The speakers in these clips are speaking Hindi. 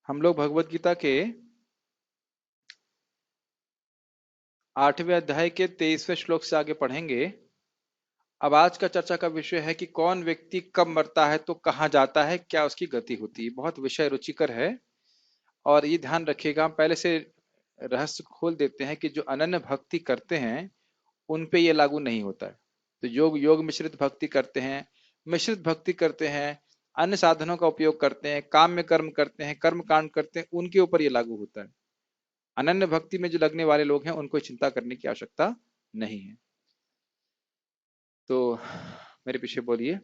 हम लोग भगवत गीता के 8वें अध्याय के 23वें श्लोक से आगे पढ़ेंगे। अब आज का चर्चा का विषय है कि कौन व्यक्ति कब मरता है तो कहाँ जाता है, क्या उसकी गति होती है। बहुत विषय रुचिकर है और ये ध्यान रखिएगा। हम पहले से रहस्य खोल देते हैं कि जो अनन्य भक्ति करते हैं उन पे ये लागू नहीं होता है। तो योग योग मिश्रित भक्ति करते हैं, मिश्रित भक्ति करते हैं, अन्य साधनों का उपयोग करते हैं, काम में कर्म करते हैं, कर्म कांड करते हैं, उनके ऊपर ये लागू होता है। अनन्य भक्ति में जो लगने वाले लोग हैं उनको चिंता करने की आवश्यकता नहीं है। तो मेरे पीछे बोलिए।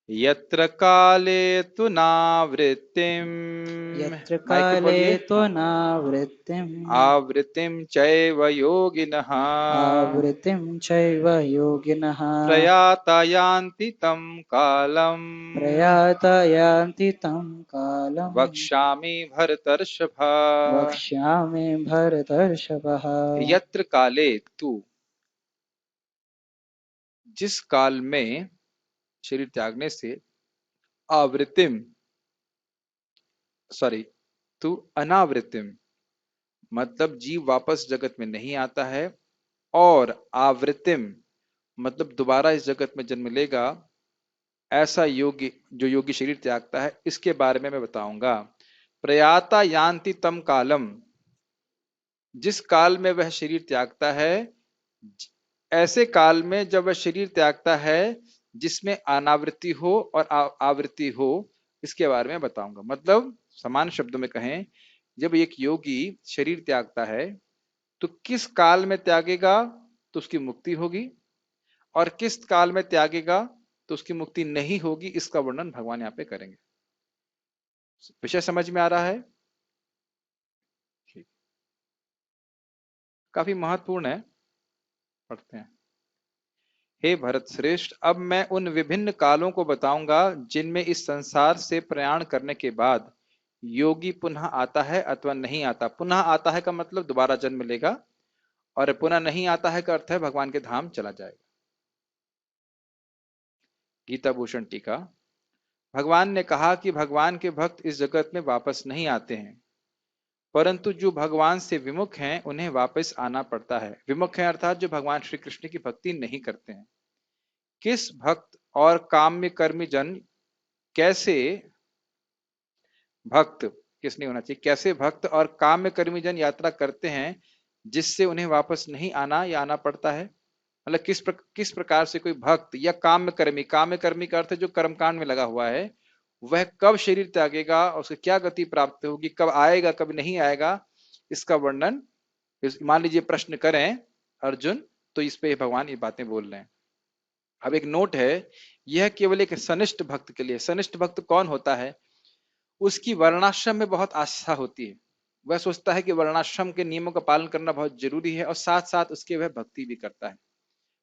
यत्र काले तु नावृत्तिम, यत्र माइक पे काले बोलिए। हाँ। त्वनावृत्तिम् आवृत्तिम चैव योगिनः आवृत्तिं चैव योगिनः प्रयाता यान्ति तं कालम् प्रयाता यान्ति तं कालम् वक्ष्यामि भरतर्षभ। वक्ष्यामि भरतर्षभः। यत्र काले तु, जिस काल में शरीर त्यागने से आवृत्तिम सॉरी तु अनावृत्तिम मतलब जीव वापस जगत में नहीं आता है, और आवृत्तिम मतलब दोबारा इस जगत में जन्म लेगा, ऐसा योगी जो योगी शरीर त्यागता है, इसके बारे में मैं बताऊंगा। प्रयाता यान्ति तम कालम, जिस काल में वह शरीर त्यागता है, ऐसे काल में जब वह शरीर त्यागता है जिसमें अनावृत्ति हो और आवृत्ति हो, इसके बारे में बताऊंगा। मतलब समान शब्दों में कहें, जब एक योगी शरीर त्यागता है तो किस काल में त्यागेगा तो उसकी मुक्ति होगी, और किस काल में त्यागेगा तो उसकी मुक्ति नहीं होगी, इसका वर्णन भगवान यहाँ पे करेंगे। विषय समझ में आ रहा है? ठीक। काफी महत्वपूर्ण है, पढ़ते हैं। हे भरत श्रेष्ठ, अब मैं उन विभिन्न कालों को बताऊंगा जिनमें इस संसार से प्रयाण करने के बाद योगी पुनः आता है अथवा नहीं आता। पुनः आता है का मतलब दोबारा जन्म लेगा, और पुनः नहीं आता है का अर्थ है भगवान के धाम चला जाएगा। गीता भूषण टीका। भगवान ने कहा कि भगवान के भक्त इस जगत में वापस नहीं आते हैं, परंतु जो भगवान से विमुख हैं उन्हें वापस आना पड़ता है। विमुख हैं अर्थात जो भगवान श्री कृष्ण की भक्ति नहीं करते हैं। किस भक्त और काम्य कर्मी जन कैसे भक्त किस नहीं होना चाहिए, कैसे भक्त और काम्य कर्मी जन यात्रा करते हैं जिससे उन्हें वापस नहीं आना या आना पड़ता है। मतलब किस प्रकार से कोई भक्त या काम्य कर्मी का अर्थ है जो कर्मकांड में लगा हुआ है, वह कब शरीर त्यागेगा और उसे क्या गति प्राप्त होगी, कब आएगा कब नहीं आएगा, इसका वर्णन मान लीजिए प्रश्न करें अर्जुन, तो इस पे भगवान ये बातें बोल रहे हैं। अब एक नोट है, यह केवल एक सनिष्ठ भक्त के लिए। सनिष्ठ भक्त कौन होता है? उसकी वर्णाश्रम में बहुत आस्था होती है, वह सोचता है कि वर्णाश्रम के नियमों का पालन करना बहुत जरूरी है, और साथ साथ उसके वह भक्ति भी करता है।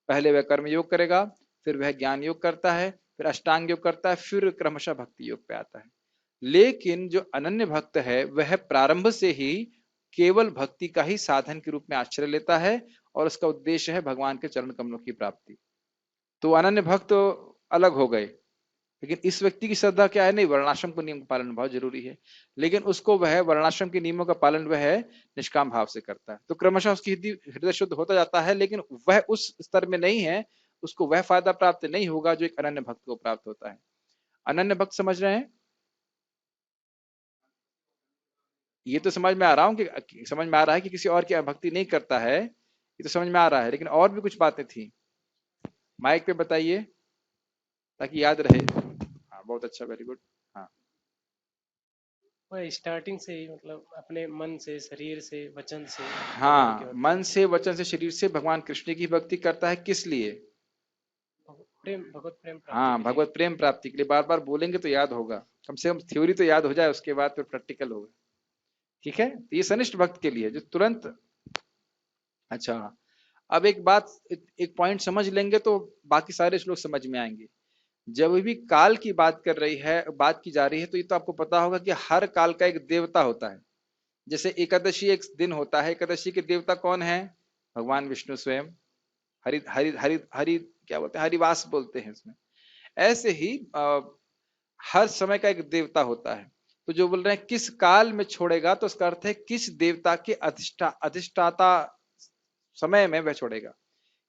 पहले वह कर्म योग करेगा, फिर वह ज्ञान योग करता है, फिर अष्टांग योग करता है, फिर क्रमशः भक्ति योग पे आता है। लेकिन जो अनन्य भक्त है वह प्रारंभ से ही केवल भक्ति का ही साधन के रूप में आश्रय लेता है, और उसका उद्देश्य है भगवान के चरण कमलों की प्राप्ति। तो अनन्य भक्त तो अलग हो गए, लेकिन इस व्यक्ति की श्रद्धा क्या है? नहीं, वर्णाश्रम के नियम का पालन बहुत जरूरी है, लेकिन उसको वह वर्णाश्रम के नियमों का पालन वह निष्काम भाव से करता है। तो क्रमशः उसकी हृदय शुद्ध होता जाता है, लेकिन वह उस स्तर में नहीं है, उसको वह फायदा प्राप्त नहीं होगा जो एक अनन्य भक्त को प्राप्त होता है। अनन्य भक्त समझ रहे हैं? ये तो समझ में आ रहा हूँ कि समझ में आ रहा है कि किसी और की भक्ति नहीं करता है, ये तो समझ में आ रहा है, लेकिन और भी कुछ बातें थी। माइक पे बताइए ताकि याद रहे। हाँ, बहुत अच्छा, वेरी गुड। हाँ। वह स्टार्टिंग से ही मतलब अपने मन से, शरीर से, वचन से भगवान की हाँ, भक्ति मन करना। से वचन से शरीर से भगवान कृष्ण की भक्ति करता है। किस लिए? भगवत प्रेम प्राप्ति हाँ, के लिए। भगवत प्रेम प्राप्ति के लिए। बार बार बोलेंगे तो याद होगा, कम से कम थ्योरी तो याद हो जाए, उसके बाद फिर प्रैक्टिकल होगा। ठीक है, तो ये सनिष्ठ भक्त के लिए जो तुरंत। अच्छा, अब एक बात, एक पॉइंट समझ लेंगे तो बाकी सारे श्लोक समझ में आएंगे। जब भी काल की बात की जा रही है, तो ये तो आपको पता होगा कि हर काल का एक देवता होता है। जैसे एकादशी एक दिन होता है, एकादशी के देवता कौन है? भगवान विष्णु स्वयं। हरि हरि हरि हरि क्या बोलते हैं, हरिवास बोलते हैं इसमें। ऐसे ही हर समय का एक देवता होता है। तो जो बोल रहे हैं किस काल में छोड़ेगा, तो उसका अर्थ है किस देवता के अधिष्ठाता समय में वह छोड़ेगा।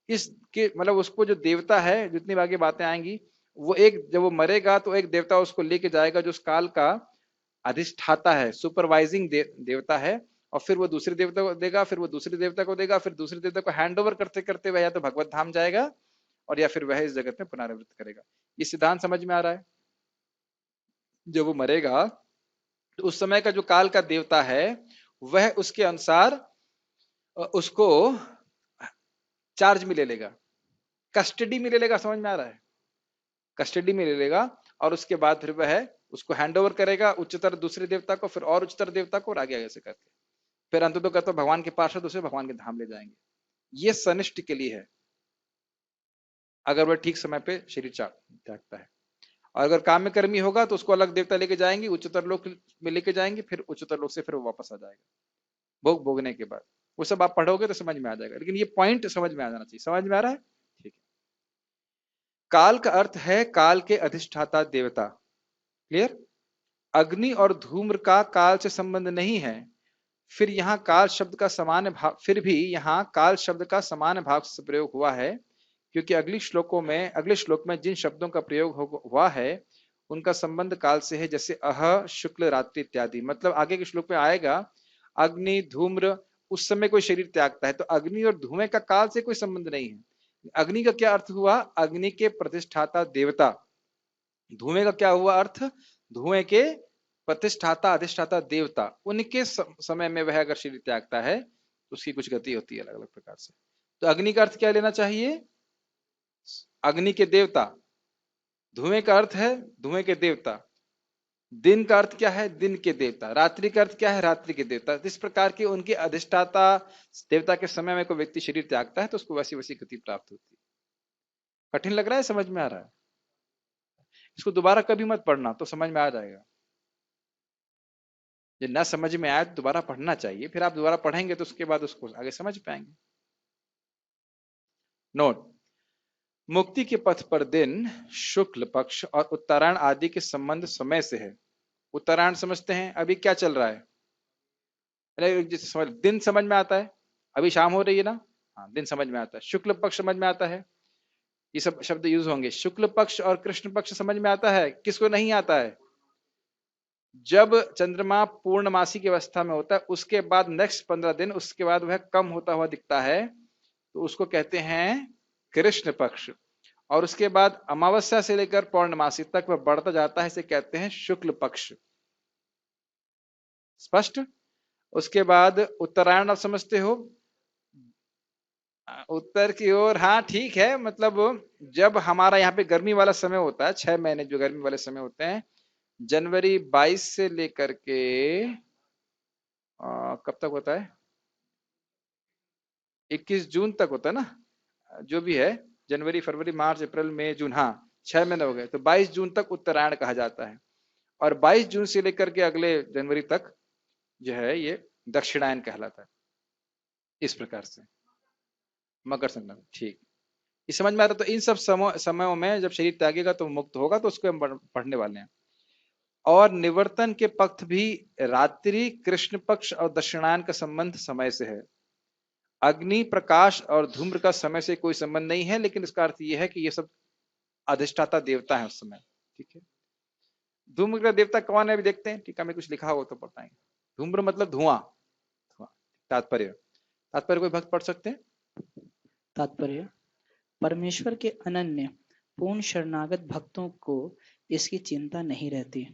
किस के मतलब उसको जो देवता है, जितनी आगे बातें आएंगी, वो एक जब वो मरेगा तो एक देवता उसको लेके जाएगा जो उस काल का अधिष्ठाता है, सुपरवाइजिंग देवता है, और फिर वो दूसरे देवता को देगा, फिर वो दूसरे देवता को देगा, फिर दूसरे देवता को हैंड ओवर करते करते वह या तो भगवत धाम जाएगा और या फिर वह इस जगत में पुनरावृत्त करेगा। ये सिद्धांत समझ में आ रहा है? जब वो मरेगा तो उस समय का जो काल का देवता है वह उसके अनुसार उसको चार्ज में ले लेगा, कस्टडी में ले लेगा। समझ में आ रहा है? कस्टडी में ले लेगा और उसके बाद फिर वह उसको हैंड ओवर करेगा उच्चतर दूसरे देवता को, फिर और उच्चतर देवता को, और आगे आगे से करके फिर अंत तो कहते भगवान के पार्षद उसे भगवान के धाम ले जाएंगे। ये सनिष्ठ के लिए है, अगर वह ठीक समय पे शरीर त्यागता है। और अगर काम्य कर्मी होगा तो उसको अलग देवता लेके जाएंगे, उच्चतर लोक में लेके जाएंगे, फिर उच्चतर लोक से फिर वो वापस आ जाएगा भोग भोगने के बाद। वो सब आप पढ़ोगे तो समझ में आ जाएगा, लेकिन ये पॉइंट समझ में आ जाना चाहिए। समझ में आ रहा है? ठीक है। काल का अर्थ है काल के अधिष्ठाता देवता। क्लियर? अग्नि और धूम्र का काल से संबंध नहीं है। फिर यहाँ काल शब्द का समान भाव, फिर भी यहाँ काल शब्द का समान भाव से प्रयोग हुआ है, क्योंकि अगले श्लोक में जिन शब्दों का प्रयोग हुआ है उनका संबंध काल से है, जैसे अह, शुक्ल, रात्रि इत्यादि। मतलब आगे के श्लोक में आएगा अग्नि, धूम्र, उस समय कोई शरीर त्यागता है, तो अग्नि और धुएं का काल से कोई संबंध नहीं है। अग्नि का क्या अर्थ हुआ? अग्नि के प्रतिष्ठाता देवता। धुएं का क्या हुआ अर्थ? धुएं के प्रतिष्ठाता अधिष्ठाता देवता। उनके समय में वह अगर शरीर त्यागता है तो उसकी कुछ गति होती है अलग अलग प्रकार से। तो अग्नि का अर्थ क्या लेना चाहिए? अग्नि के देवता। धुएं का अर्थ है धुएं के देवता। दिन का अर्थ क्या है? दिन के देवता। रात्रि का अर्थ क्या है? रात्रि के देवता। इस प्रकार के उनके अधिष्ठाता देवता के समय में कोई व्यक्ति शरीर त्यागता है तो उसको वैसी वैसी गति प्राप्त होती है। कठिन लग रहा है? समझ में आ रहा है? इसको दोबारा कभी मत पढ़ना, तो समझ में आ जाएगा। ये ना समझ में आए तो दोबारा पढ़ना चाहिए, फिर आप दोबारा पढ़ेंगे तो उसके बाद उसको आगे समझ पाएंगे। नोट: मुक्ति के पथ पर दिन, शुक्ल पक्ष और उत्तरायण आदि के संबंध समय से है। उत्तरायण समझते हैं, अभी क्या चल रहा है? दिन समझ में आता है, अभी शाम हो रही है ना? हाँ, दिन समझ में आता है। शुक्ल पक्ष समझ में आता है, ये सब शब्द यूज होंगे। शुक्ल पक्ष और कृष्ण पक्ष समझ में आता है? किसको नहीं आता है? जब चंद्रमा पूर्णमासी की अवस्था में होता है उसके बाद नेक्स्ट 15 दिन उसके बाद वह कम होता हुआ दिखता है, तो उसको कहते हैं कृष्ण पक्ष। और उसके बाद अमावस्या से लेकर पौर्णमासी तक वह बढ़ता जाता है, इसे कहते हैं शुक्ल पक्ष। स्पष्ट? उसके बाद उत्तरायण आप समझते हो, उत्तर की ओर। हाँ ठीक है, मतलब जब हमारा यहाँ पे गर्मी वाला समय होता है, 6 महीने जो गर्मी वाले समय होते हैं, जनवरी 22 से लेकर के कब तक होता है? 21 जून तक होता है ना, जो भी है, जनवरी, फरवरी, मार्च, अप्रैल, मई, जून, हाँ 6 महीने हो गए, तो 22 जून तक उत्तरायण कहा जाता है। और 22 जून से लेकर के अगले जनवरी तक जो है ये दक्षिणायन कहलाता है। इस प्रकार से मकर संक्रांति। ठीक, ये समझ में आ रहा? तो इन सब समयों में जब शरीर त्यागेगा तो मुक्त होगा, तो उसको हम पढ़ने वाले हैं। और निवर्तन के पक्ष भी रात्रि, कृष्ण पक्ष और दक्षिणायन का संबंध समय से है। अग्नि, प्रकाश और धूम्र का समय से कोई संबंध नहीं है, लेकिन इसका अर्थ यह है कि ये सब अधिष्ठाता देवता है उस समय। ठीक है, धूम्र का देवता कौन है अभी देखते हैं, टीका में कुछ लिखा हो तो बताएंगे। धूम्र मतलब धुआं। तात्पर्य, तात्पर्य कोई भक्त पढ़ सकते हैं? तात्पर्य: परमेश्वर के अनन्य पूर्ण शरणागत भक्तों को इसकी चिंता नहीं रहती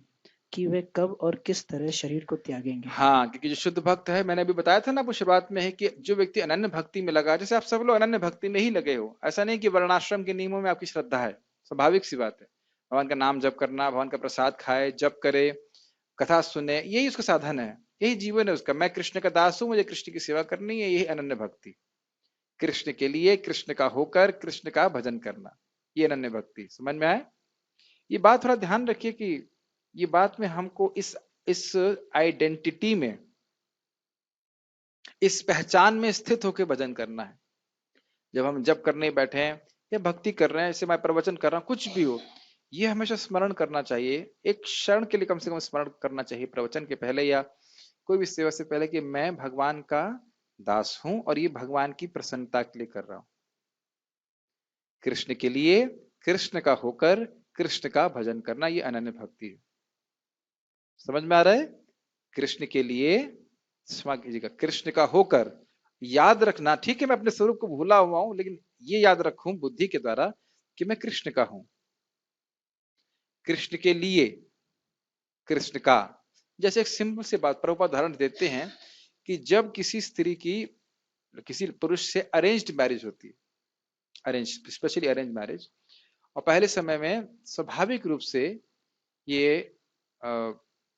कि वे कब और किस तरह शरीर को त्यागेंगे। हाँ, क्योंकि जो शुद्ध भक्त है, मैंने अभी बताया था ना आपको शुरुआत में, है कि जो व्यक्ति अनन्य भक्ति में लगा, जैसे आप सब लोग अनन्य भक्ति में ही लगे हो, ऐसा नहीं कि वर्णाश्रम के नियमों में आपकी श्रद्धा है, स्वाभाविक सी बात है। भगवान का नाम जप करना, भगवान का प्रसाद खाए, जप करे, कथा सुने, यही उसका साधन है, यही जीवन है उसका। मैं कृष्ण का दास हूं, मुझे कृष्ण की सेवा करनी है, यही अनन्य भक्ति। कृष्ण के लिए, कृष्ण का होकर, कृष्ण का भजन करना, ये अनन्य भक्ति। समझ में आए? ये बात थोड़ा ध्यान रखिए कि ये बात में हमको इस आइडेंटिटी में, इस पहचान में स्थित होकर भजन करना है। जब हम जप करने बैठे हैं या भक्ति कर रहे हैं, जैसे मैं प्रवचन कर रहा हूं, कुछ भी हो, ये हमेशा स्मरण करना चाहिए, एक क्षण के लिए कम से कम स्मरण करना चाहिए प्रवचन के पहले या कोई भी सेवा से पहले, कि मैं भगवान का दास हूं और ये भगवान की प्रसन्नता के लिए कर रहा हूं, कृष्ण के लिए, कृष्ण का होकर कृष्ण का भजन करना, ये अनन्य भक्ति है। समझ में आ रहा है? कृष्ण के लिए, क्षमा कीजिएगा, कृष्ण का होकर, याद रखना, ठीक है मैं अपने स्वरूप को भूला हुआ हूं, लेकिन ये याद रखूं बुद्धि के द्वारा कि मैं कृष्ण का हूं, कृष्ण के लिए, कृष्ण का। जैसे एक सिंपल सी बात प्रभुपाद उदाहरण देते हैं कि जब किसी स्त्री की किसी पुरुष से अरेंज्ड मैरिज होती है, अरेंज, स्पेशली अरेंज मैरिज, और पहले समय में स्वाभाविक रूप से ये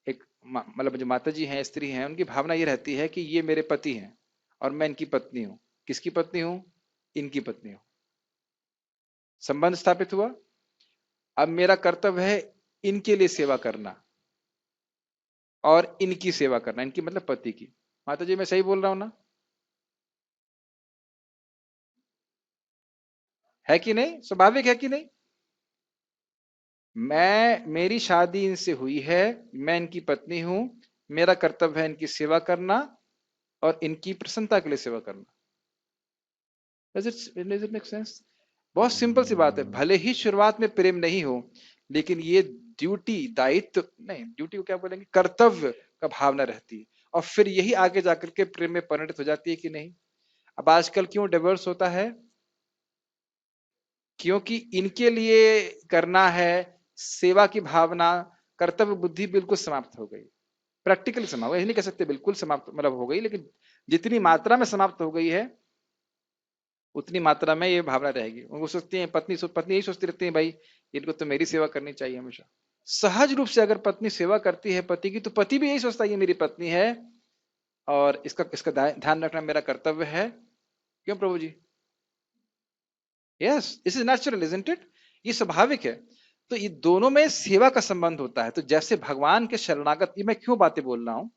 एक मतलब जो माता जी हैं, स्त्री हैं, उनकी भावना ये रहती है कि ये मेरे पति हैं और मैं इनकी पत्नी हूं। किसकी पत्नी हूं? इनकी पत्नी हूं। संबंध स्थापित हुआ। अब मेरा कर्तव्य है इनके लिए सेवा करना और इनकी सेवा करना, इनकी मतलब पति की। माता जी मैं सही बोल रहा हूं ना? है कि नहीं? स्वाभाविक है कि नहीं? मेरी शादी इनसे हुई है, मैं इनकी पत्नी हूं, मेरा कर्तव्य है इनकी सेवा करना और इनकी प्रसन्नता के लिए सेवा करना। Does it make sense? बहुत सिंपल सी बात है। भले ही शुरुआत में प्रेम नहीं हो, लेकिन ये ड्यूटी, दायित्व नहीं, ड्यूटी को क्या बोलेंगे, कर्तव्य का भावना रहती है, और फिर यही आगे जाकर के प्रेम में परिणत हो जाती है कि नहीं? अब आजकल क्यों डिवोर्स होता है? क्योंकि इनके लिए करना है, सेवा की भावना, कर्तव्य बुद्धि बिल्कुल समाप्त हो गई, प्रैक्टिकली समाप्त, यही नहीं कह सकते बिल्कुल समाप्त मतलब हो गई, लेकिन जितनी मात्रा में समाप्त हो गई है उतनी मात्रा में ये भावना रहेगी। वो सोचती है, पत्नी यही सोचती रहती है, भाई इनको तो मेरी सेवा करनी चाहिए हमेशा। सहज रूप से अगर पत्नी सेवा करती है पति की, तो पति भी यही सोचता है ये मेरी पत्नी है और इसका इसका ध्यान रखना मेरा कर्तव्य है। क्यों Prabhu ji? Yes, this is natural, isn't it? ये स्वाभाविक है। तो ये दोनों में सेवा का संबंध होता है। तो जैसे भगवान के शरणागत, ये मैं क्यों बातें बोल रहा हूं,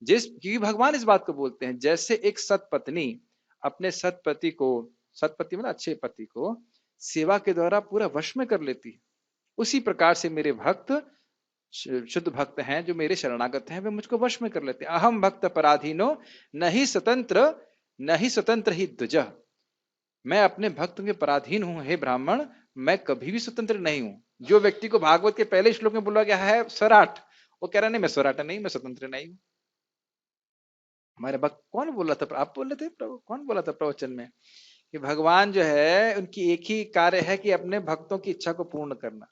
क्योंकि भगवान इस बात को बोलते हैं, जैसे एक सत पत्नी अपने सतपति को, सतपति मतलब अच्छे पति को, सेवा के द्वारा पूरा वश में कर लेती है, उसी प्रकार से मेरे भक्त, शुद्ध भक्त हैं जो मेरे शरणागत हैं, वे मुझको वश में कर लेते हैं। अहम भक्त पराधीनो नहीं स्वतंत्र, नहीं स्वतंत्र ही द्विज। मैं अपने भक्तों के पराधीन हूं हे ब्राह्मण, मैं कभी भी स्वतंत्र नहीं हूं। जो व्यक्ति को भागवत के पहले श्लोक में बोला गया है स्वराट, वो कह रहा नहीं मैं स्वराट नहीं, मैं स्वतंत्र नहीं हूं। हमारे भक्त कौन बोल रहा था? आप बोल रहे थे प्रभु, कौन बोला था प्रवचन में कि भगवान जो है उनकी एक ही कार्य है कि अपने भक्तों की इच्छा को पूर्ण करना।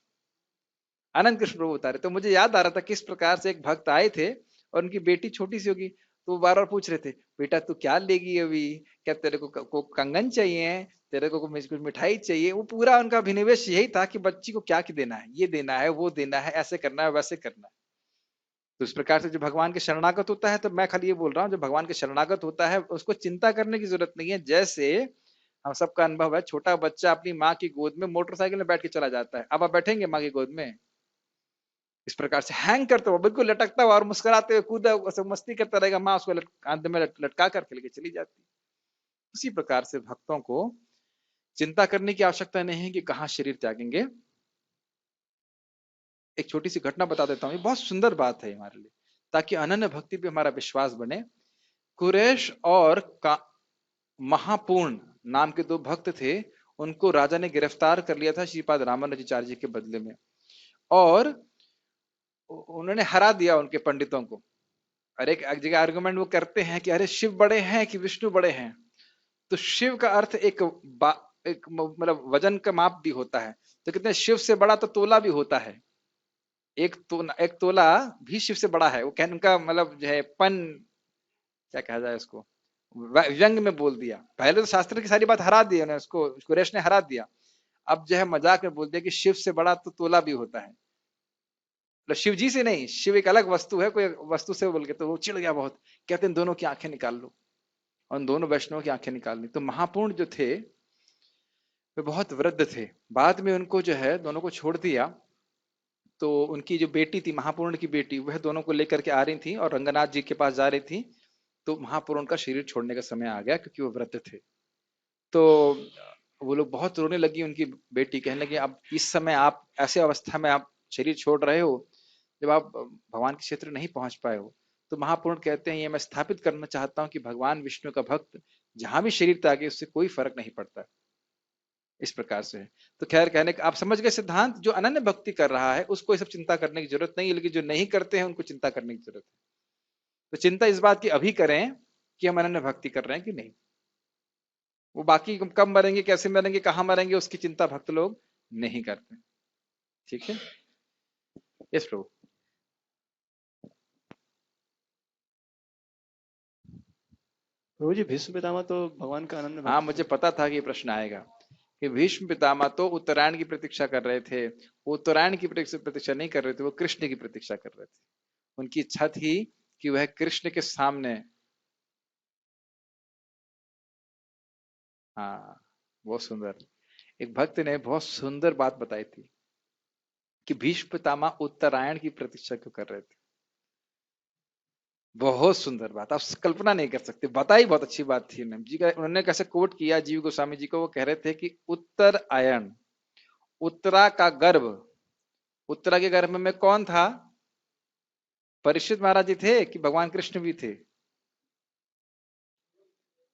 आनंद कृष्ण प्रभु बता रहे। तो मुझे याद आ रहा था किस प्रकार से एक भक्त आए थे और उनकी बेटी छोटी सी होगी, तो वो बार बार पूछ रहे थे, बेटा तू क्या लेगी अभी, क्या तेरे को कंगन चाहिए, तेरे को कुछ मिठाई चाहिए? वो पूरा उनका अभिनिवेश यही था कि बच्ची को क्या देना है, ये देना है, वो देना है, ऐसे करना है, वैसे करना है। तो इस प्रकार से जो भगवान के शरणागत होता है, तो मैं खाली ये बोल रहा हूँ, जो भगवान के शरणागत होता है उसको चिंता करने की जरूरत नहीं है। जैसे हम सबका अनुभव है, छोटा बच्चा अपनी माँ की गोद में मोटरसाइकिल में बैठ के चला जाता है, अब आप बैठेंगे माँ की गोद में? इस प्रकार से हैंग करता हुआ, बिल्कुल लटकता हुआ और मुस्कुराते हुए कूदा मस्ती करता रहेगा, माँ उसको कांधे में लटका करके लेके चली जाती। उसी प्रकार से भक्तों को चिंता करने की आवश्यकता नहीं है कि कहाँ शरीर त्यागेंगे। एक छोटी सी घटना बता देता हूँ, ये बहुत सुंदर बात है हमारे लिए, ताकि अनन्य भक्ति पे हमारा विश्वास बने। कुरैश और महापूर्ण नाम के दो भक्त थे, उनको राजा ने गिरफ्तार कर लिया था श्रीपाद रामानुजाचार्य जी के बदले में, और उन्होंने हरा दिया उनके पंडितों को। और एक जगह आर्गुमेंट वो करते हैं कि अरे शिव बड़े हैं कि विष्णु बड़े हैं? तो शिव का अर्थ एक मतलब वजन का माप भी होता है, तो कितने शिव से बड़ा तो तोला भी होता है, एक तोला भी शिव से बड़ा है। वो कहने का मतलब जो है पन, क्या कहा जाए उसको, व्यंग में बोल दिया। पहले तो शास्त्र की सारी बात हरा दी उन्होंने, उसको कुरैश ने हरा दिया। अब जो है मजाक में बोल दिया कि शिव से बड़ा तो तोला भी होता है, मतलब शिव जी से नहीं, शिव एक अलग वस्तु है, कोई वस्तु से बोल के, तो वो चिढ़ गया बहुत। कहते हैं दोनों की आंखें निकाल लो, और दोनों वैष्णवों की आंखें निकाल ली। तो महापूर्ण जो थे वे बहुत वृद्ध थे, बाद में उनको जो है दोनों को छोड़ दिया। तो उनकी जो बेटी थी, महापूर्ण की बेटी, वह दोनों को लेकर के आ रही थी और रंगनाथ जी के पास जा रही थी। तो महापूर्ण का शरीर छोड़ने का समय आ गया क्योंकि वो वृद्ध थे। तो वो लोग बहुत रोने लगी, उनकी बेटी कहने लगी अब इस समय आप ऐसे अवस्था में आप शरीर छोड़ रहे हो जब आप भगवान के क्षेत्र नहीं पहुंच पाए हो। तो महापुरुष कहते हैं ये मैं स्थापित करना चाहता हूं कि भगवान विष्णु का भक्त जहां भी शरीर त्यागे उससे कोई फर्क नहीं पड़ता। इस प्रकार से तो खैर कहने का आप समझ गए सिद्धांत। जो अनन्य भक्ति कर रहा है उसको ये सब चिंता करने की जरूरत नहीं है, लेकिन जो नहीं करते हैं उनको चिंता करने की जरूरत है। तो चिंता इस बात की अभी करें कि हम अनन्य भक्ति कर रहे हैं कि नहीं। वो बाकी कब मरेंगे, कैसे मरेंगे, कहां मरेंगे, उसकी चिंता भक्त लोग नहीं करते। ठीक है, यस प्रभु। प्रभु जी भीष्म पितामह तो भगवान का अनन्य हाँ भक्त मुझे पता था कि ये प्रश्न आएगा कि भीष्म पितामह तो उत्तरायण की प्रतीक्षा कर रहे थे। वो उत्तरायण की प्रतीक्षा नहीं कर रहे थे, वो कृष्ण की प्रतीक्षा कर रहे थे। उनकी इच्छा थी कि वह कृष्ण के सामने, हाँ बहुत सुंदर, एक भक्त ने बहुत सुंदर बात बताई थी कि भीष्म पितामह उत्तरायण की प्रतीक्षा क्यों कर रहे थे। बहुत सुंदर बात, आप कल्पना नहीं कर सकते, बताई बहुत अच्छी बात थी उन्होंने जी का। उन्होंने कैसे कोट किया जीव गोस्वामी जी को, वो कह रहे थे कि उत्तरायण, उत्तरा का गर्भ, उत्तरा के गर्भ में कौन था? परीक्षित महाराज जी थे कि भगवान कृष्ण भी थे?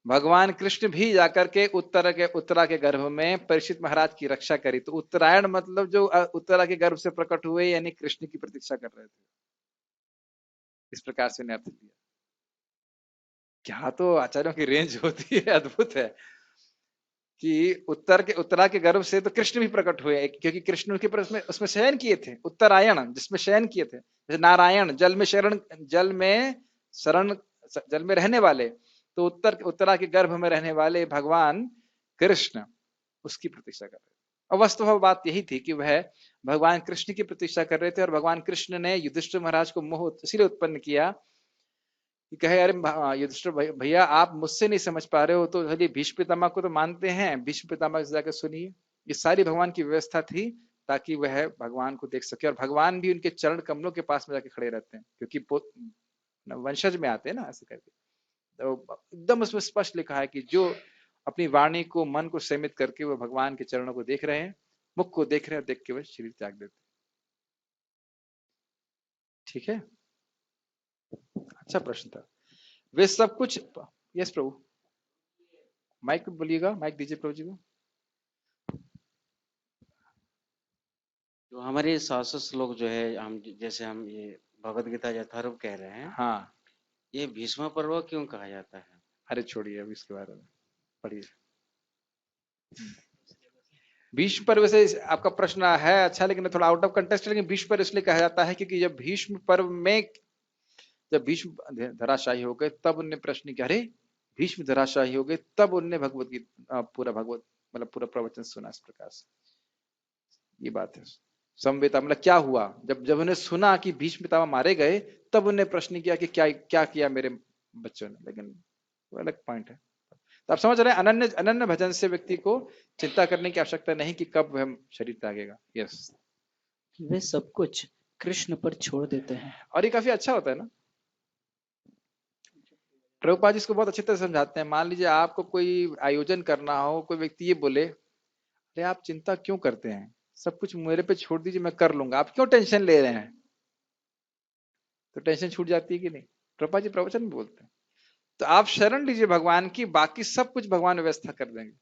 भगवान कृष्ण भी जाकर के उत्तरा के गर्भ में परीक्षित महाराज की रक्षा करी। तो उत्तरायण मतलब जो उत्तरा के गर्भ से प्रकट हुए यानी कृष्ण की प्रतीक्षा कर रहे थे। इस प्रकार से उन्हें अर्थ दिया। क्या तो आचार्यों की रेंज होती है, अद्भुत है कि उत्तरा के गर्भ से तो कृष्ण भी प्रकट हुए, क्योंकि कृष्ण के पर उसमें शयन किए थे। उत्तरायण जिसमें शयन किए थे, जैसे नारायण जल में शरण, जल में रहने वाले, तो उत्तरा के गर्भ में रहने वाले भगवान कृष्ण उसकी प्रतीक्षा कर रहे थे। और वस्तुतः बात यही थी कि वह भगवान कृष्ण की प्रतीक्षा कर रहे थे। और भगवान कृष्ण ने युधिष्ठिर महाराज को मोह इसीलिए उत्पन्न किया कि कहे अरे युधिष्ठिर भैया आप मुझसे नहीं समझ पा रहे हो तो चलिए भीष्म पितामह को तो मानते हैं, भीष्म पितामह से जाकर सुनिए। ये सारी भगवान की व्यवस्था थी ताकि वह भगवान को देख सके। और भगवान भी उनके चरण कमलों के पास में जाके खड़े रहते हैं, क्योंकि वंशज में आते हैं ना ऐसे करके। तो एकदम उसमें स्पष्ट लिखा है कि जो अपनी वाणी को, मन को सीमित करके वह भगवान के चरणों को देख रहे हैं, मुख को देख रहे हैं, देख के वह शरीर त्याग देते। ठीक है, अच्छा प्रश्न था। वे सब कुछ, यस प्रभु, माइक पे बोलिएगा, माइक दीजिए प्रभु जी को। जो हमारे शास्त्र श्लोक जो है, हम जैसे हम ये भगवत गीता यथारूप कह रहे हैं, हाँ ये भीष्म पर्व क्यों कहा जाता है? अरे छोड़िए अभी इसके बारे में, पढ़िए। भीष्म पर्व से आपका प्रश्न है अच्छा, लेकिन थोड़ा आउट ऑफ कंटेक्स्ट। लेकिन भीष्म पर्व इसलिए कहा जाता है क्योंकि जब भीष्म पर्व में, जब भीष्म धराशायी हो गए तब उनने प्रश्न किया, अरे भीष्म धराशायी हो गए, तब उनने भगवत गीता पूरा मतलब पूरा प्रवचन सुना। इस प्रकार से ये बात है। संवेता मतलब क्या हुआ, जब उन्हें सुना कि भीष्म पितामह मारे गए, तब उन्हें प्रश्न किया कि क्या क्या किया मेरे बच्चों ने। लेकिन वो अलग पॉइंट है। तो आप समझ रहे हैं, अनन्य अनन्य भजन से व्यक्ति को चिंता करने की आवश्यकता नहीं कि कब वह शरीर त्यागेगा। यस, वे सब कुछ कृष्ण पर छोड़ देते हैं। और ये काफी अच्छा होता है ना। प्रभुपाद जी इसको बहुत अच्छी तरह समझाते हैं। मान लीजिए आपको कोई आयोजन करना हो, कोई व्यक्ति ये बोले अरे आप चिंता क्यों करते हैं, सब कुछ मेरे पे छोड़ दीजिए, मैं कर लूंगा, आप क्यों टेंशन ले रहे हैं, तो टेंशन छूट जाती है कि नहीं। प्रभुपाद जी प्रवचन में बोलते हैं। तो आप शरण लीजिए भगवान की, बाकी सब कुछ भगवान व्यवस्था कर देंगे।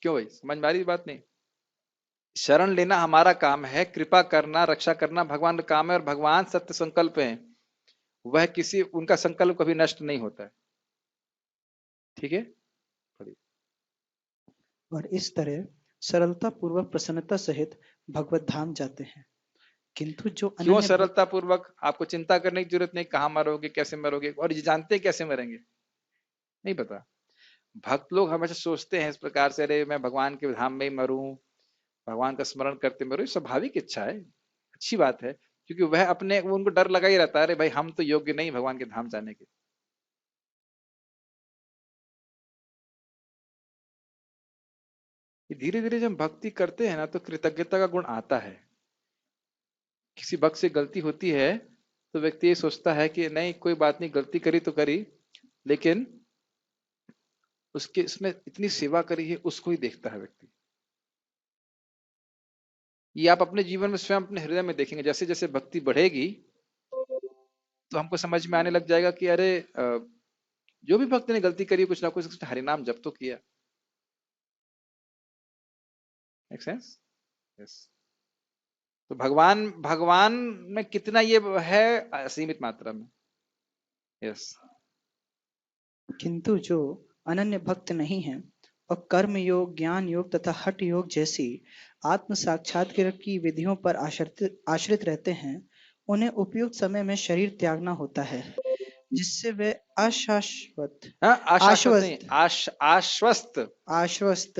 क्यों भाई, समझ में आ रही बात नहीं? शरण लेना हमारा काम है, कृपा करना, रक्षा करना भगवान का काम है। और भगवान सत्य संकल्प है, वह किसी, उनका संकल्प कभी नष्ट नहीं होता है। ठीक है, और इस तरह सरलता पूर्वक प्रसन्नता सहित भगवत धाम जाते हैं। किंतु जो क्यों अनन्य सरलता पूर्वक? आपको चिंता करने की जरूरत नहीं, कहां मरोगे, कैसे मरोगे, और ये जानते हैं कैसे मरेंगे, नहीं पता। भक्त लोग हमेशा सोचते हैं इस प्रकार से, अरे मैं भगवान के धाम में ही मरूं, भगवान का स्मरण करते मरूं। स्वाभाविक इच्छा है, अच्छी बात है, क्योंकि वह अपने, उनको डर लगा ही रहता है, अरे भाई हम तो योग्य नहीं भगवान के धाम जाने के। धीरे धीरे जब भक्ति करते हैं ना, तो कृतज्ञता का गुण आता है। किसी भक्त से गलती होती है तो व्यक्ति ये सोचता है कि नहीं कोई बात नहीं, गलती करी तो करी, लेकिन उसके इसमें इतनी सेवा करी है, उसको ही देखता है व्यक्ति। ये आप अपने जीवन में स्वयं अपने हृदय में देखेंगे, जैसे जैसे भक्ति बढ़ेगी तो हमको समझ में आने लग जाएगा कि अरे जो भी भक्त ने गलती करी, कुछ ना कुछ उसने हरिनाम जप तो किया। Make sense? यस। तो भगवान भगवान में कितना ये है, असीमित मात्रा में। यस। किंतु जो अनन्य भक्त नहीं है और कर्म योग, ज्ञान योग तथा हठ योग जैसी आत्म साक्षात्कार की विधियों पर आश्रित रहते हैं, उन्हें उपयुक्त समय में शरीर त्यागना होता है, जिससे वे आश्वस्त आश्वस्त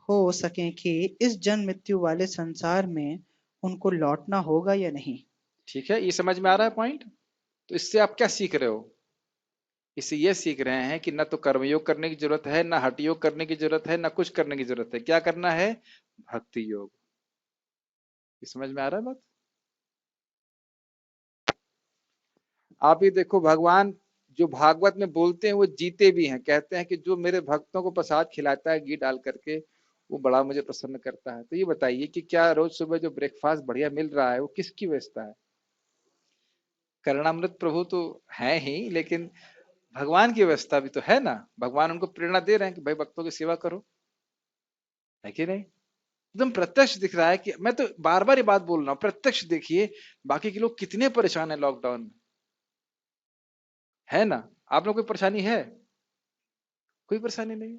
हो सकें कि इस जन्म मृत्यु वाले संसार में उनको लौटना होगा या नहीं। ठीक है, ये समझ में आ रहा है पॉइंट? तो इससे आप क्या सीख रहे हो? इससे ये सीख रहे हैं कि न तो कर्मयोग करने की जरूरत है, न हठ योग करने की जरूरत है, न कुछ करने की जरूरत है। क्या करना है? भक्ति योग। ये समझ में आ रहा है बात? आप ये देखो, भगवान जो भागवत में बोलते हैं वो जीते भी हैं। कहते हैं कि जो मेरे भक्तों को प्रसाद खिलाता है घी डाल करके, वो बड़ा मुझे प्रसन्न करता है। तो ये बताइए कि क्या रोज सुबह जो ब्रेकफास्ट बढ़िया मिल रहा है वो किसकी व्यवस्था है? करणामृत प्रभु तो है ही, लेकिन भगवान की व्यवस्था भी तो है ना। भगवान उनको प्रेरणा दे रहे हैं कि भाई भक्तों की सेवा करो, है कि नहीं? एकदम प्रत्यक्ष दिख रहा है कि मैं तो बार बार ये बात बोल रहा हूँ, प्रत्यक्ष देखिए बाकी के लोग कितने परेशान है लॉकडाउन में, है ना? आप लोग कोई परेशानी है? कोई परेशानी नहीं।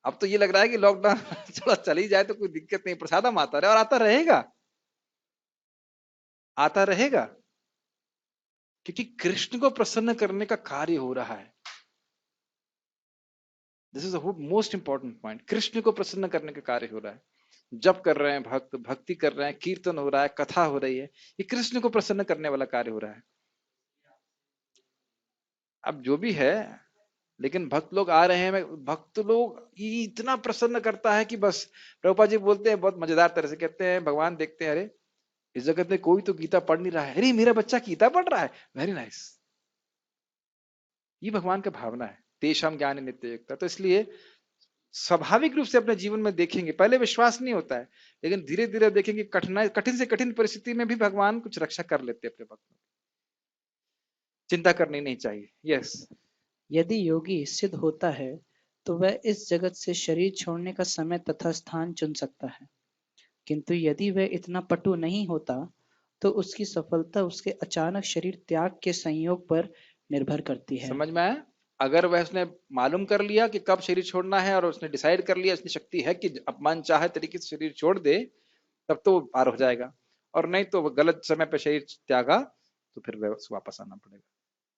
अब तो ये लग रहा है कि लॉकडाउन थोड़ा चली जाए तो कोई दिक्कत नहीं, प्रसादम आता रहे और आता रहेगा, आता रहेगा, क्योंकि कृष्ण को प्रसन्न करने का कार्य हो रहा है। This is the most important point. Krishna को प्रसन्न करने का कार्य हो रहा है। जप कर रहे हैं भक्त, भक्ति कर रहे हैं, कीर्तन हो रहा है, कथा हो रही है, ये कृष्ण को प्रसन्न करने वाला कार्य हो रहा है। अब जो भी है, लेकिन भक्त लोग आ रहे हैं, भक्त लोग ये इतना प्रसन्न करता है कि बस। प्रभुपाद जी बोलते हैं बहुत मजेदार तरह से, कहते हैं भगवान देखते हैं, अरे इस जगत में कोई तो गीता पढ़ नहीं रहा है, अरे मेरा बच्चा गीता पढ़ रहा है, वेरी नाइस। ये भगवान का भावना है, तेषाम ज्ञान नित्य युक्ता। तो इसलिए स्वाभाविक रूप से अपने जीवन में देखेंगे, पहले विश्वास नहीं होता है, लेकिन धीरे धीरे देखेंगे कठिन से कठिन परिस्थिति में भी भगवान कुछ रक्षा कर लेते हैं अपने भक्तों की। चिंता करनी नहीं चाहिए। यस। यदि योगी सिद्ध होता है तो वह इस जगत से शरीर छोड़ने का समय तथा स्थान चुन सकता है, किंतु यदि वह इतना पटु नहीं होता तो उसकी सफलता उसके अचानक शरीर त्याग के संयोग पर निर्भर करती है। समझ में आया? अगर वह उसने मालूम कर लिया कि कब शरीर छोड़ना है और उसने डिसाइड कर लिया, उसकी शक्ति है कि अपमान चाहे तरीके से शरीर छोड़ दे, तब तो वो पार हो जाएगा। और नहीं तो गलत समय पर शरीर त्यागा तो फिर वह वापस आना पड़ेगा।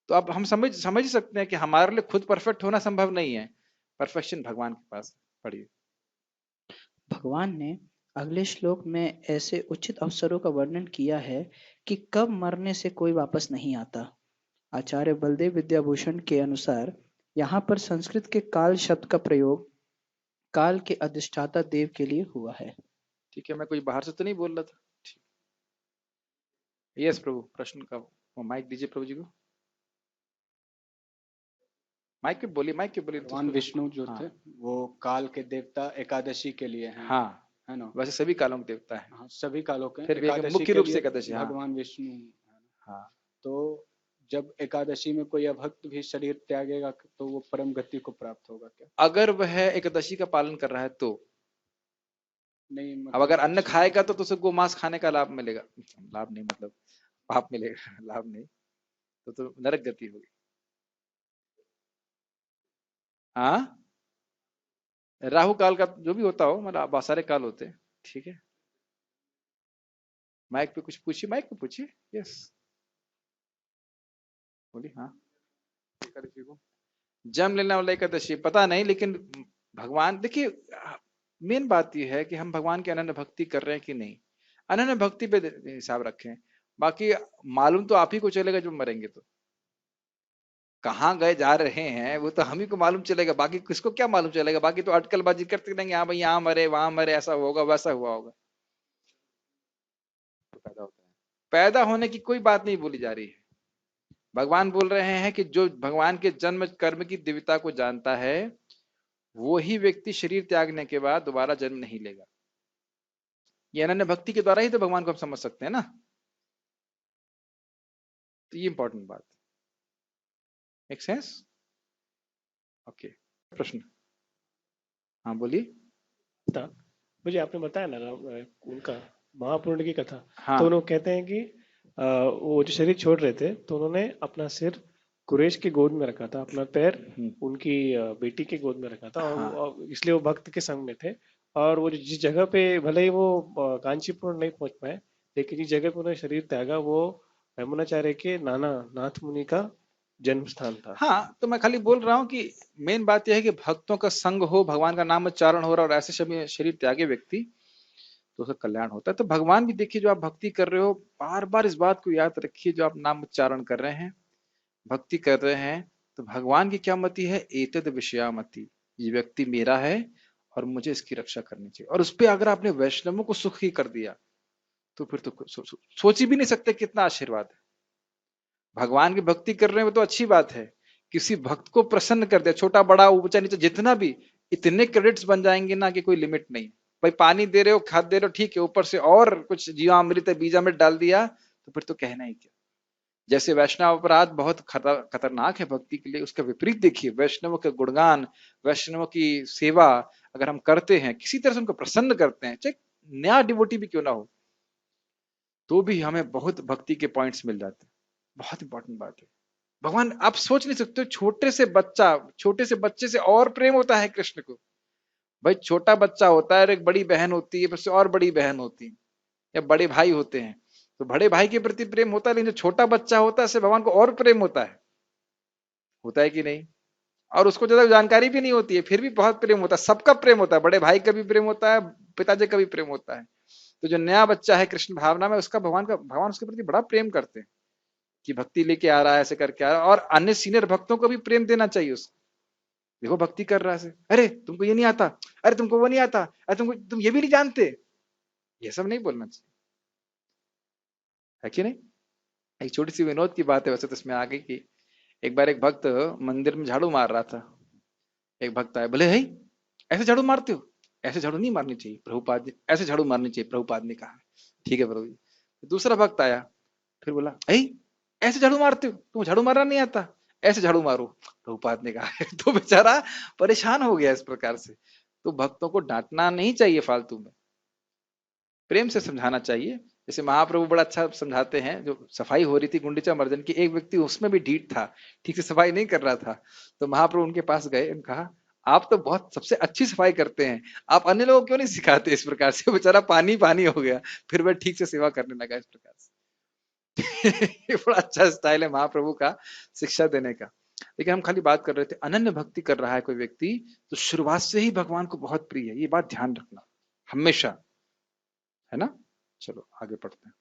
तो अब हम समझ सकते हैं कि हमारे लिए खुद परफेक्ट होना संभव नहीं है, परफेक्शन भगवान के पास। पढ़िए। भगवान ने अगले श्लोक में ऐसे उचित अवसरों का वर्णन किया है कि कब मरने से कोई वापस नहीं आता। आचार्य बलदेव विद्याभूषण के अनुसार यहाँ पर संस्कृत के काल शब्द का प्रयोग काल के अधिष्ठाता देव के लिए हुआ है। ठीक है, मैं कोई बाहर से तो नहीं बोल रहा था। यस प्रभु, प्रश्न का माइक दीजिए प्रभु जी को। माइक पे बोलिए, माइक पे बोलिए। भगवान विष्णु जो हाँ। थे वो काल के देवता एकादशी के लिए हैं। हाँ, है ना? वैसे सभी कालों के देवता है। हाँ, सभी कालों के फिर भी एक एकादशी मुख्य के रूप से लिए एकादशी। हाँ। भगवान विष्णु। हाँ। तो जब एकादशी में कोई अभक्त भी शरीर त्यागेगा तो वो परम गति को प्राप्त होगा क्या? अगर वह एकादशी का पालन कर रहा है तो नहीं, अब अगर अन्न खाएगा तो उसे गोमांस खाने का लाभ मिलेगा। लाभ नहीं मतलब पाप मिलेगा, लाभ नहीं। तो नरक गति होगी। हाँ, राहु काल का जो भी होता हो, मतलब बहुत सारे काल होते हैं। ठीक है, माइक पे कुछ पूछिए, माइक पे पूछिए। यस, बोलिए। हाँ, एकादशी को जन्म लेने वाला एकादशी पता नहीं, लेकिन भगवान देखिए, मेन बात यह है कि हम भगवान की अनन्य भक्ति कर रहे हैं कि नहीं। अनन्य भक्ति पे हिसाब रखें, बाकी मालूम तो आप ही को चलेगा जब मरेंगे तो। कहाँ गए जा रहे हैं वो तो हम ही को मालूम चलेगा, बाकी किसको क्या मालूम चलेगा? बाकी तो अटकलबाजी करते रहेंगे, हाँ भाई यहाँ मरे वहां मरे, ऐसा होगा वैसा हुआ होगा। तो पैदा होता है, पैदा होने की कोई बात नहीं बोली जा रही है। भगवान बोल रहे हैं कि जो भगवान के जन्म कर्म की दिव्यता को जानता है वो ही व्यक्ति शरीर त्यागने के बाद दोबारा जन्म नहीं लेगा। ये अनन्य भक्ति के द्वारा ही तो भगवान को हम समझ सकते हैं ना। तो ये इंपॉर्टेंट बात, मेक सेंस? ओके, प्रश्न? हाँ बोलिए। था मुझे आपने बताया ना उनका महापूर्ण की कथा। हाँ तो उन्होंने कहते हैं कि वो जो शरीर छोड़ रहे थे तो उन्होंने अपना सिर कुरैश की गोद में रखा था, अपना पैर उनकी बेटी की गोद में रखा था, हाँ। और इसलिए वो भक्त के संग में थे। और वो जिस जगह पे भले ही वो कांचीपुर नहीं पहुंच पाए, लेकिन जिस जगह पे उन्होंने शरीर त्यागा वो यमुनाचार्य के नाना नाथ मुनि का जन्म स्थान था। हाँ, तो मैं खाली बोल रहा हूँ कि मेन बात यह है कि भक्तों का संग हो, भगवान का नाम उच्चारण हो रहा है और ऐसे शरीर त्यागे व्यक्ति तो उसका कल्याण होता है। तो भगवान भी देखिए, जो आप भक्ति कर रहे हो, बार बार इस बात को याद रखिए, जो आप नाम उच्चारण कर रहे हैं, भक्ति कर रहे हैं, तो भगवान की क्या मति है? एतद विषयामति, ये व्यक्ति मेरा है और मुझे इसकी रक्षा करनी चाहिए। और उस पर अगर आपने वैष्णवों को सुखी कर दिया तो फिर तो सोच ही भी नहीं सकते कितना आशीर्वाद है। भगवान की भक्ति कर रहे हैं वो तो अच्छी बात है, किसी भक्त को प्रसन्न कर दिया, छोटा बड़ा ऊंचा नीचे जितना भी, इतने क्रेडिट्स बन जाएंगे ना कि कोई लिमिट नहीं। भाई पानी दे रहे हो, खाद दे रहे हो, ठीक है, ऊपर से और कुछ जीवामृत बीजामृत डाल दिया तो फिर तो कहना ही क्या। जैसे वैष्णव अपराध बहुत खतरनाक है भक्ति के लिए, उसका विपरीत देखिए, वैष्णवों के गुणगान, वैष्णवों की सेवा अगर हम करते हैं, किसी तरह से उनको प्रसन्न करते हैं, चाहे नया डिवोटी भी क्यों ना हो, तो भी हमें बहुत भक्ति के पॉइंट्स मिल जाते हैं। बहुत इंपॉर्टेंट बात है। भगवान, आप सोच नहीं सकते, छोटे से बच्चे से और प्रेम होता है कृष्ण को। भाई छोटा बच्चा होता है, एक बड़ी बहन होती है, उससे और बड़ी बहन होती है, या बड़े भाई होते हैं, तो बड़े भाई के प्रति प्रेम होता है, लेकिन जो छोटा बच्चा होता है उससे भगवान को और प्रेम होता है कि नहीं? और उसको ज्यादा जानकारी भी नहीं होती है, फिर भी बहुत प्रेम होता है, सबका प्रेम होता है, बड़े भाई का भी प्रेम होता है, पिताजी का भी प्रेम होता है। तो जो नया बच्चा है कृष्ण भावना में, उसका भगवान उसके प्रति बड़ा प्रेम करते हैं कि भक्ति लेके आ रहा है, ऐसे करके आ रहा है। और अन्य सीनियर भक्तों को भी प्रेम देना चाहिए उसको। देखो भक्ति कर रहा है, अरे तुमको ये नहीं आता, अरे तुमको वो नहीं आता, अरे तुम ये भी नहीं जानते, ये सब नहीं बोलना चाहिए, है कि नहीं? एक छोटी सी विनोद की बात है वैसे तो इसमें आ गई कि एक बार एक भक्त मंदिर में झाड़ू मार रहा था। एक भक्त आया, बोले, है ऐसे झाड़ू मारते हो? ऐसे झाड़ू नहीं मारनी चाहिए, प्रभुपाद ने ऐसे झाड़ू मारनी चाहिए, प्रभुपाद ने कहा। ठीक है प्रभु जी। दूसरा भक्त आया, फिर बोला, ऐसे झाड़ू मारते हो, तुम झाड़ू मारना नहीं आता, ऐसे झाड़ू मारो, प्रभुपाद ने कहा। तो बेचारा परेशान हो गया इस प्रकार से। तो भक्तों को डांटना नहीं चाहिए फालतू में, प्रेम से समझाना चाहिए। जैसे महाप्रभु बड़ा अच्छा समझाते हैं, जो सफाई हो रही थी गुंडीचा मर्जन की, एक व्यक्ति उसमें भी ढीठ था, ठीक से सफाई नहीं कर रहा था, तो महाप्रभु उनके पास गए, कहा, आप तो बहुत सबसे अच्छी सफाई करते हैं, आप अन्य लोगों को क्यों नहीं सिखाते इस प्रकार से? बेचारा पानी पानी हो गया, फिर वह ठीक से सेवा करने लगा इस प्रकार से। ये बड़ा अच्छा स्टाइल है महाप्रभु का शिक्षा देने का। लेकिन हम खाली बात कर रहे थे, अनन्य भक्ति कर रहा है कोई व्यक्ति तो शुरुआत से ही भगवान को बहुत प्रिय है, ये बात ध्यान रखना हमेशा, है ना? चलो आगे पढ़ते हैं।